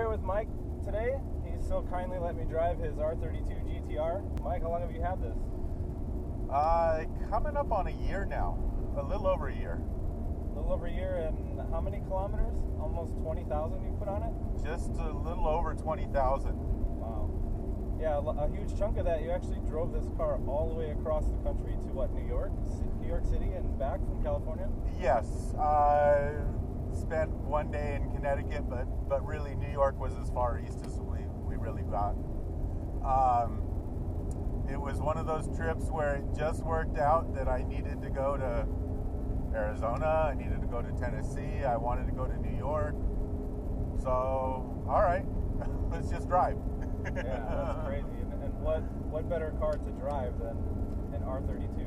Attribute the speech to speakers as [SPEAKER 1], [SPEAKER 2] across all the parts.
[SPEAKER 1] here with Mike today. He's so kindly let me drive his R32 GTR. Mike, how long have you had this?
[SPEAKER 2] Coming up on a year now. A little over a year.
[SPEAKER 1] A little over a year, and how many kilometers? Almost 20,000 you put on it?
[SPEAKER 2] Just a little over 20,000.
[SPEAKER 1] Wow. Yeah, a huge chunk of that, you actually drove this car all the way across the country to what, New York City and back from California?
[SPEAKER 2] Yes. Spent one day in Connecticut, but really New York was as far east as we really got. It was one of those trips where it just worked out that I needed to go to Arizona, I needed to go to Tennessee, I wanted to go to New York. So, all right, let's just drive.
[SPEAKER 1] Yeah, that's crazy. And what better car to drive than an R32?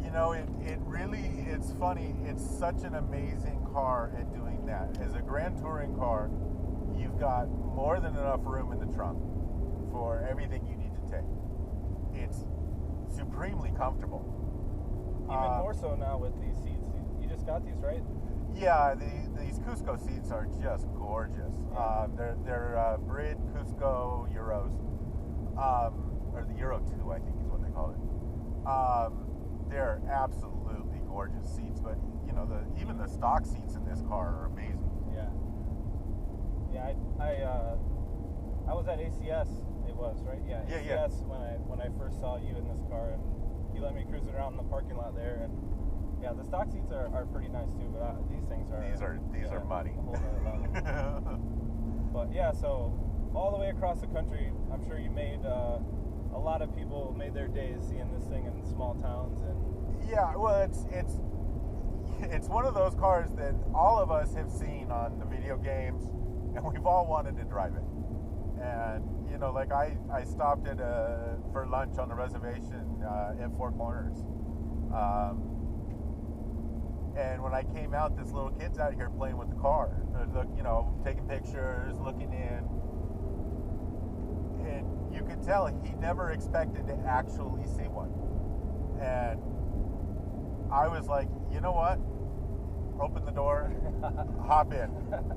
[SPEAKER 2] You know, it's funny. It's such an amazing car at doing that. As a Grand Touring car, you've got more than enough room in the trunk for everything you need to take. It's supremely comfortable.
[SPEAKER 1] Even more so now with these seats. You just got these, right?
[SPEAKER 2] Yeah, these Cusco seats are just gorgeous. They're Brid Cusco Euros, or the Euro 2, I think is what they call it. They're absolutely gorgeous seats, but you know, even the stock seats in this car are amazing.
[SPEAKER 1] Yeah. I was at ACS. It was right. Yeah. ACS when I first saw you in this car, and you let me cruise around in the parking lot there, and yeah, the stock seats are pretty nice too. But these things are
[SPEAKER 2] these are money.
[SPEAKER 1] A whole nother level. But yeah, so all the way across the country, I'm sure you made. A lot of people made their days seeing this thing in small towns, and
[SPEAKER 2] yeah, well, it's one of those cars that all of us have seen on the video games, and we've all wanted to drive it. And you know, like I stopped at for lunch on the reservation at Four Corners, and when I came out, this little kid's out here playing with the car, taking pictures, looking in. And you could tell he never expected to actually see one. And I was like, you know what? Open the door, hop in.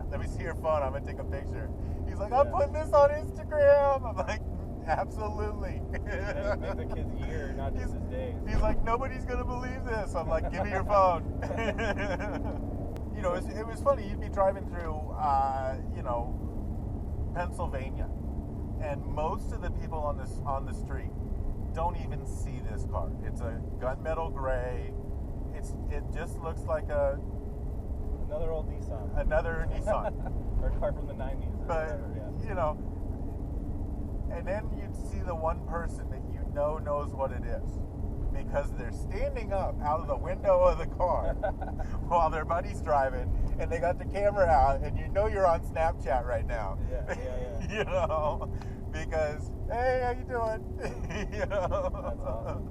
[SPEAKER 2] Let me see your phone. I'm going to take a picture. He's like, I'm putting this on Instagram. I'm like, absolutely.
[SPEAKER 1] Make the kid's year, not just his days.
[SPEAKER 2] He's like, nobody's going to believe this. I'm like, give me your phone. You know, it was funny. You'd be driving through, Pennsylvania. And most of the people on the street don't even see this car. It's a gunmetal gray. It just looks like
[SPEAKER 1] another old Nissan.
[SPEAKER 2] Another Nissan.
[SPEAKER 1] Or a car from the 90s.
[SPEAKER 2] But you know, and then you'd see the one person that you know knows what it is, because they're standing up out of the window of the car while their buddy's driving, and they got the camera out, and you know you're on Snapchat right now.
[SPEAKER 1] Yeah.
[SPEAKER 2] You know, because, hey, how you doing? You know.
[SPEAKER 1] That's awesome.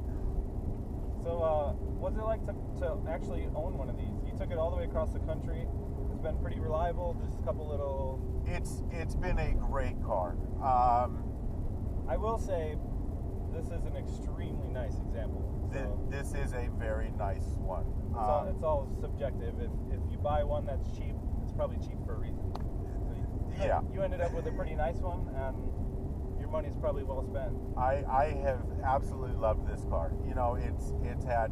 [SPEAKER 1] So, what's it like to actually own one of these? You took it all the way across the country. It's been pretty reliable. Just a couple little.
[SPEAKER 2] It's been a great car.
[SPEAKER 1] I will say, this is an extremely nice example. So
[SPEAKER 2] this is a very nice one.
[SPEAKER 1] It's all subjective. If you buy one that's cheap, it's probably cheap for a reason. So you ended up with a pretty nice one, and your money's probably well spent.
[SPEAKER 2] I have absolutely loved this car. You know, it's had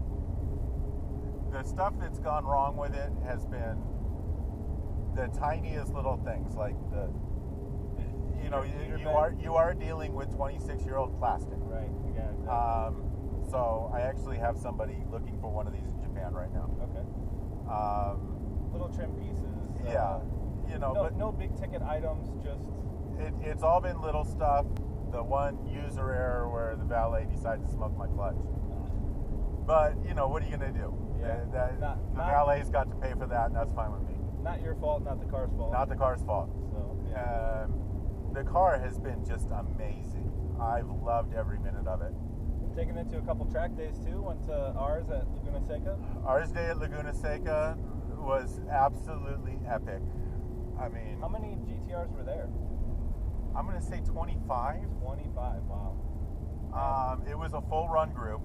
[SPEAKER 2] the stuff that's gone wrong with it has been the tiniest little things, like you are dealing with 26-year-old plastic.
[SPEAKER 1] Right. Yeah. Exactly.
[SPEAKER 2] So I actually have somebody looking for one of these in Japan right now.
[SPEAKER 1] Okay. Little trim pieces.
[SPEAKER 2] Yeah. You know, but
[SPEAKER 1] no big ticket items. Just
[SPEAKER 2] it's all been little stuff. The one user error where the valet decided to smoke my clutch. But you know, what are you gonna do?
[SPEAKER 1] Yeah.
[SPEAKER 2] The valet's got to pay for that, and that's fine with me.
[SPEAKER 1] Not your fault. Not the car's fault.
[SPEAKER 2] Not the car's fault.
[SPEAKER 1] So yeah.
[SPEAKER 2] The car has been just amazing. I've loved every minute of it.
[SPEAKER 1] Taken it to a couple track days too. Went to ours at Laguna Seca.
[SPEAKER 2] Ours day at Laguna Seca was absolutely epic. I mean,
[SPEAKER 1] how many GTRs were there?
[SPEAKER 2] I'm going to say 25.
[SPEAKER 1] 25, wow.
[SPEAKER 2] It was a full run group.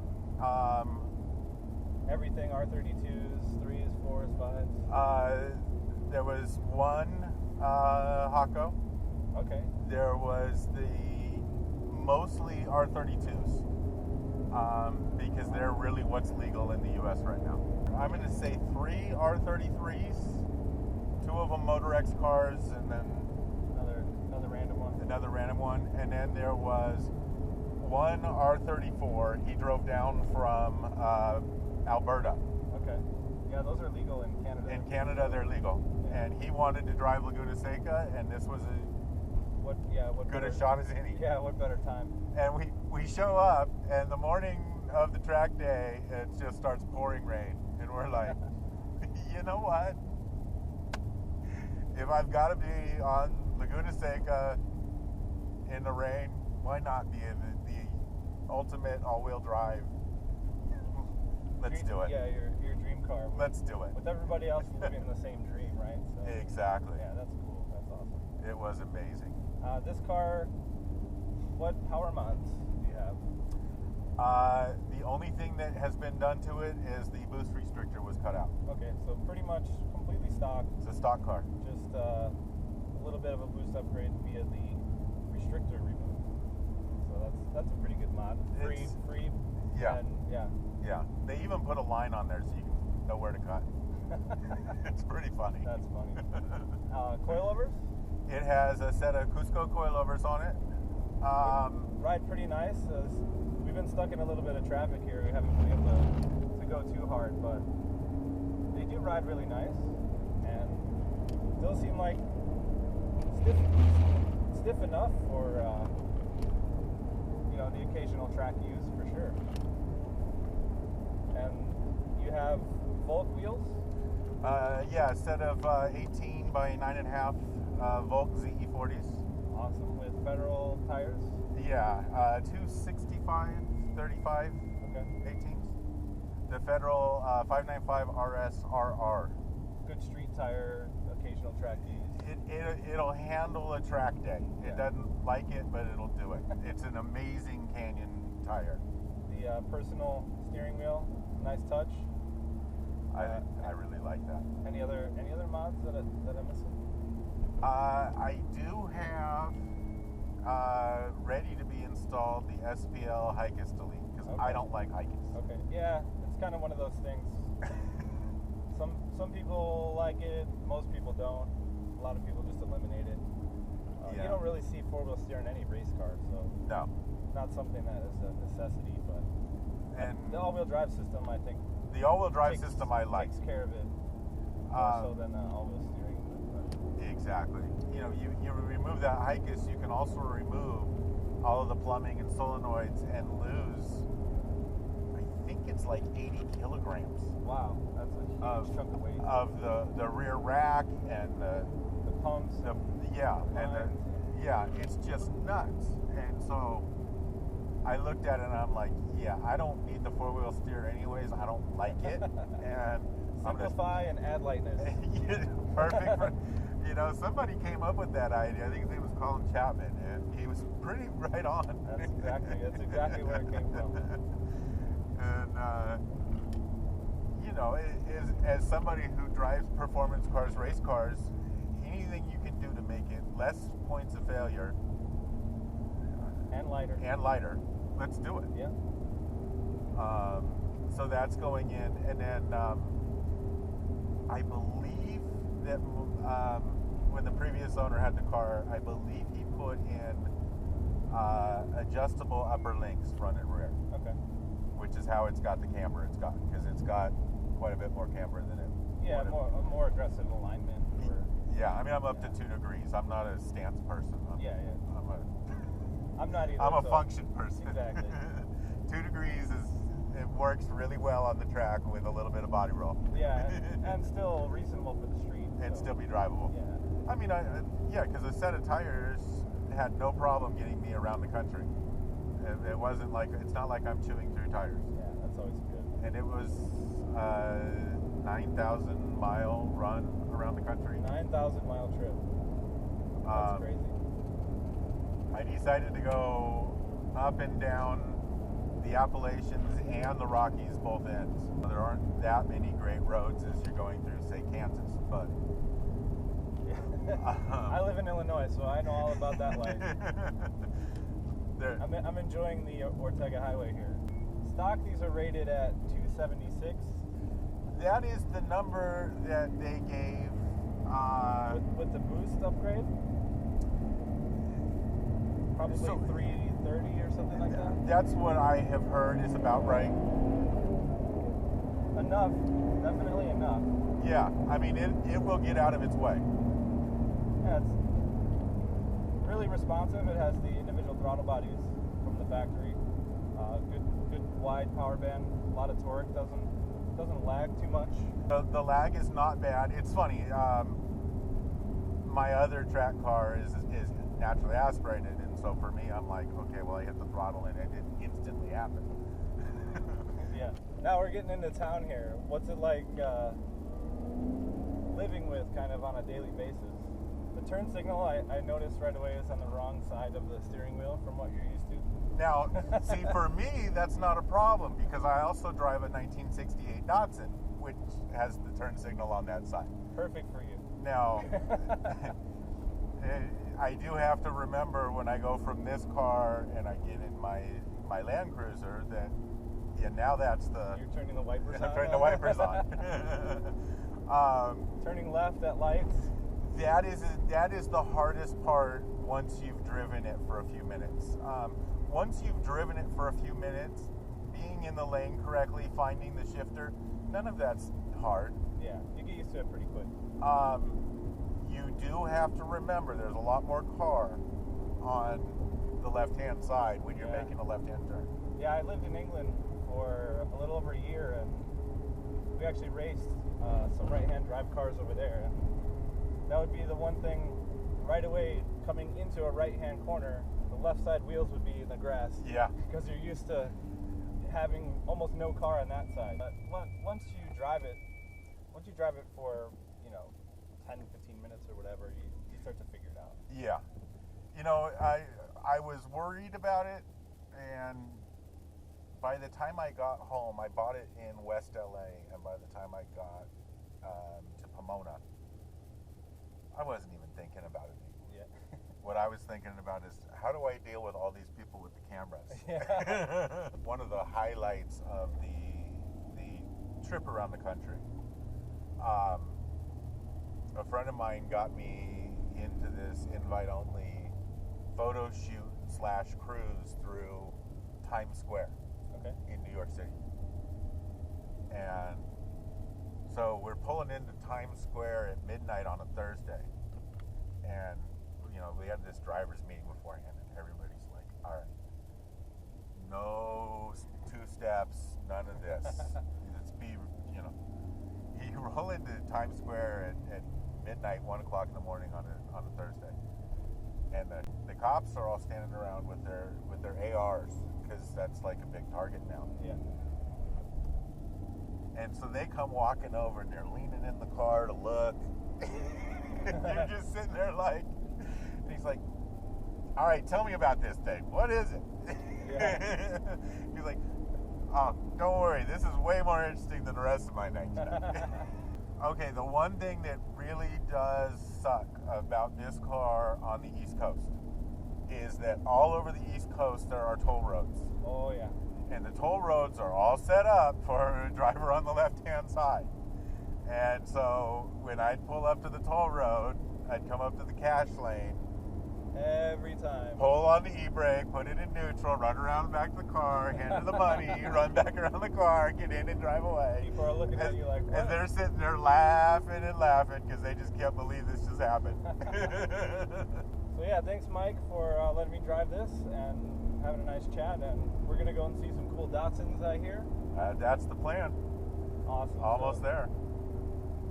[SPEAKER 1] Everything, R32s, 3s, 4s, 5s?
[SPEAKER 2] There was one Hako.
[SPEAKER 1] Okay.
[SPEAKER 2] There was the mostly R32s, because they're really what's legal in the U.S. right now. I'm going to say 3 R33s, 2 of them Motor X cars, and then
[SPEAKER 1] another random one.
[SPEAKER 2] Another random one, and then there was 1 R34. He drove down from Alberta.
[SPEAKER 1] Okay. Yeah, those are legal in Canada.
[SPEAKER 2] In Canada, they're legal. Yeah. And he wanted to drive Laguna Seca, and this was
[SPEAKER 1] what
[SPEAKER 2] good
[SPEAKER 1] better,
[SPEAKER 2] a shot as any.
[SPEAKER 1] Yeah, what better time?
[SPEAKER 2] And we show up, and the morning of the track day, it just starts pouring rain. And we're like, you know what? If I've got to be on Laguna Seca in the rain, why not be in the ultimate all-wheel drive? Let's do it.
[SPEAKER 1] Yeah, your dream car.
[SPEAKER 2] Let's do it.
[SPEAKER 1] With everybody else living the same dream, right? So,
[SPEAKER 2] exactly.
[SPEAKER 1] Yeah, that's cool. That's awesome.
[SPEAKER 2] It was amazing.
[SPEAKER 1] This car, what power mods do you have?
[SPEAKER 2] The only thing that has been done to it is the boost restrictor was cut out.
[SPEAKER 1] Okay, so pretty much completely stock.
[SPEAKER 2] It's a stock car.
[SPEAKER 1] Just a little bit of a boost upgrade via the restrictor removed. So that's a pretty good mod. Free.
[SPEAKER 2] Yeah.
[SPEAKER 1] And
[SPEAKER 2] Yeah. They even put a line on there so you can know where to cut. It's pretty funny.
[SPEAKER 1] That's funny. Coilovers?
[SPEAKER 2] It has a set of Cusco coilovers on it.
[SPEAKER 1] Ride pretty nice. We've been stuck in a little bit of traffic here. We haven't been able to go too hard, but they do ride really nice, and still seem like stiff enough for the occasional track use for sure. And you have Volk wheels?
[SPEAKER 2] Yeah, a set of 18 by 9.5 Volk ZE40s.
[SPEAKER 1] Awesome. With Federal tires?
[SPEAKER 2] Yeah, 265 35
[SPEAKER 1] okay.
[SPEAKER 2] 18s. The Federal 595 RS RR.
[SPEAKER 1] Good street tire, occasional track use.
[SPEAKER 2] It'll handle a track day.
[SPEAKER 1] Yeah.
[SPEAKER 2] It doesn't like it, but it'll do it. It's an amazing canyon tire.
[SPEAKER 1] The personal steering wheel, nice touch.
[SPEAKER 2] I really like that.
[SPEAKER 1] Any other mods that I'm missing?
[SPEAKER 2] I do have ready to be installed the SPL Hikes Delete because I don't like Hikes.
[SPEAKER 1] Okay. Yeah, it's kind of one of those things. Some people like it, most people don't. A lot of people just eliminate it.
[SPEAKER 2] Yeah.
[SPEAKER 1] You don't really see four-wheel steer in any race car, so
[SPEAKER 2] no,
[SPEAKER 1] not something that is a necessity. But
[SPEAKER 2] and
[SPEAKER 1] the all-wheel drive system, I think,
[SPEAKER 2] the all-wheel drive system I like
[SPEAKER 1] takes care of it more so than all-wheel steering.
[SPEAKER 2] Exactly. You remove that Hikes, you can also remove all of the plumbing and solenoids and lose, I think it's like 80 kilograms.
[SPEAKER 1] Wow, that's a huge chunk of weight.
[SPEAKER 2] Of the rear rack and the
[SPEAKER 1] pumps.
[SPEAKER 2] It's just nuts. And so I looked at it and I'm like, yeah, I don't need the four-wheel steer anyways. I don't like it. And
[SPEAKER 1] simplify and add lightness.
[SPEAKER 2] Perfect for, somebody came up with that idea. I think his name was Colin Chapman, and he was pretty right on.
[SPEAKER 1] That's exactly where it came from.
[SPEAKER 2] And as somebody who drives performance cars, race cars, anything you can do to make it less points of failure
[SPEAKER 1] and lighter,
[SPEAKER 2] let's do it.
[SPEAKER 1] Yeah.
[SPEAKER 2] So that's going in, and then I believe that when the previous owner had the car, I believe he put in adjustable upper links, front and rear.
[SPEAKER 1] Okay.
[SPEAKER 2] Which is how it's got the camber it's got, because it's got quite a bit more camber than it.
[SPEAKER 1] Yeah, more aggressive alignment.
[SPEAKER 2] Yeah, I mean, I'm up to 2 degrees. I'm not a stance person.
[SPEAKER 1] I'm not either.
[SPEAKER 2] I'm a function person.
[SPEAKER 1] Exactly.
[SPEAKER 2] 2 degrees it works really well on the track with a little bit of body roll.
[SPEAKER 1] Yeah, and still reasonable for the street.
[SPEAKER 2] And still be drivable.
[SPEAKER 1] Yeah.
[SPEAKER 2] I mean, because a set of tires had no problem getting me around the country. It wasn't like, it's not like I'm chewing through tires.
[SPEAKER 1] Yeah, that's always good.
[SPEAKER 2] And it was 9,000 mile run around the country.
[SPEAKER 1] 9,000 mile trip. That's crazy.
[SPEAKER 2] I decided to go up and down the Appalachians and the Rockies, both ends. There aren't that many great roads as you're going through, say, Kansas, but
[SPEAKER 1] I live in Illinois, so I know all about that life. I'm enjoying the Ortega Highway here. Stock, these are rated at 276.
[SPEAKER 2] That is the number that they gave.
[SPEAKER 1] With the boost upgrade? Probably so, 330 or something like that?
[SPEAKER 2] That's what I have heard is about right.
[SPEAKER 1] Enough. Definitely enough.
[SPEAKER 2] Yeah, I mean, it will get out of its way.
[SPEAKER 1] Yeah, it's really responsive. It has the individual throttle bodies from the factory. Good wide power band. A lot of torque. Doesn't lag too much.
[SPEAKER 2] The lag is not bad. It's funny. My other track car is naturally aspirated, and so for me, I'm like, okay, well, I hit the throttle and it instantly happened.
[SPEAKER 1] Yeah. Now we're getting into town here. What's it like living with kind of on a daily basis? The turn signal, I noticed right away, is on the wrong side of the steering wheel from what you're used to.
[SPEAKER 2] Now, see, for me, that's not a problem because I also drive a 1968 Datsun, which has the turn signal on that side.
[SPEAKER 1] Perfect for you.
[SPEAKER 2] Now, I do have to remember when I go from this car and I get in my Land Cruiser that, yeah, now that's the...
[SPEAKER 1] You're turning the wipers on?
[SPEAKER 2] I'm turning the wipers on.
[SPEAKER 1] Turning left at lights?
[SPEAKER 2] That is the hardest part once you've driven it for a few minutes. Once you've driven it for a few minutes, being in the lane correctly, finding the shifter, none of that's hard.
[SPEAKER 1] Yeah, you get used to it pretty quick.
[SPEAKER 2] You do have to remember there's a lot more car on the left-hand side when you're making a left-hand turn.
[SPEAKER 1] Yeah, I lived in England for a little over a year, and we actually raced some right-hand drive cars over there. And that would be the one thing right away coming into a right-hand corner. The left side wheels would be in the grass.
[SPEAKER 2] Yeah.
[SPEAKER 1] Because you're used to having almost no car on that side. But once you drive it for, 10, 15 minutes or whatever, you start to figure it out.
[SPEAKER 2] Yeah. I was worried about it, and by the time I got home, I bought it in West LA, and by the time I got to Pomona, I wasn't even thinking about it anymore.
[SPEAKER 1] Yeah.
[SPEAKER 2] What I was thinking about is, how do I deal with all these people with the cameras?
[SPEAKER 1] Yeah.
[SPEAKER 2] One of the highlights of the trip around the country, a friend of mine got me into this invite-only photo shoot / cruise through Times Square in New York City. And so we're pulling into Times Square at midnight on a Thursday. And, we had this driver's meeting beforehand, and everybody's like, all right, no two steps, none of this. Let's be, you roll into Times Square at midnight, 1 o'clock in the morning on a Thursday. And the cops are all standing around with their ARs, because that's like a big target now.
[SPEAKER 1] Yeah.
[SPEAKER 2] And so they come walking over, and they're leaning in the car to look. You're just sitting there like, and he's like, all right, tell me about this thing. What is it? Yeah. He's like, oh, don't worry, this is way more interesting than the rest of my night tonight. Okay, the one thing that really does suck about this car on the East Coast is that all over the East Coast there are toll roads.
[SPEAKER 1] Oh, yeah.
[SPEAKER 2] And the toll roads are all set up for a driver on the left-hand side. And so when I'd pull up to the toll road, I'd come up to the cash lane.
[SPEAKER 1] Every time.
[SPEAKER 2] Pull on the e-brake, put it in neutral, run around the back of the car, hand her the money, run back around the car, get in and drive away.
[SPEAKER 1] People are looking at you like, what?
[SPEAKER 2] And they're sitting there laughing and laughing because they just can't believe this just happened.
[SPEAKER 1] So yeah, thanks Mike for letting me drive this and having a nice chat. And we're going to go and see some cool Datsuns out here.
[SPEAKER 2] That's the plan.
[SPEAKER 1] Awesome.
[SPEAKER 2] Almost there.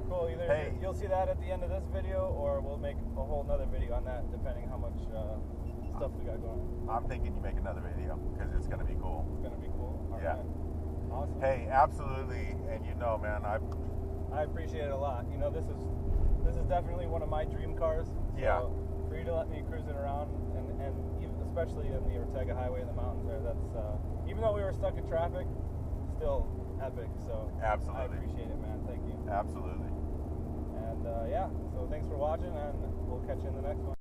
[SPEAKER 1] Cool. Either you'll see that at the end of this video, or we'll make a whole nother video on that, depending how much stuff we got going.
[SPEAKER 2] I'm thinking you make another video because it's going to be cool.
[SPEAKER 1] It's going to be cool. All
[SPEAKER 2] yeah.
[SPEAKER 1] Right. Awesome.
[SPEAKER 2] Hey, absolutely. And man, I
[SPEAKER 1] appreciate it a lot. This is definitely one of my dream cars. So
[SPEAKER 2] yeah.
[SPEAKER 1] For you to let me cruise it around, and even especially in the Ortega Highway in the mountains there, that's even though we were stuck in traffic, still epic. So
[SPEAKER 2] absolutely.
[SPEAKER 1] I appreciate it, man. Thank you.
[SPEAKER 2] Absolutely.
[SPEAKER 1] And And yeah, so thanks for watching, and we'll catch you in the next one.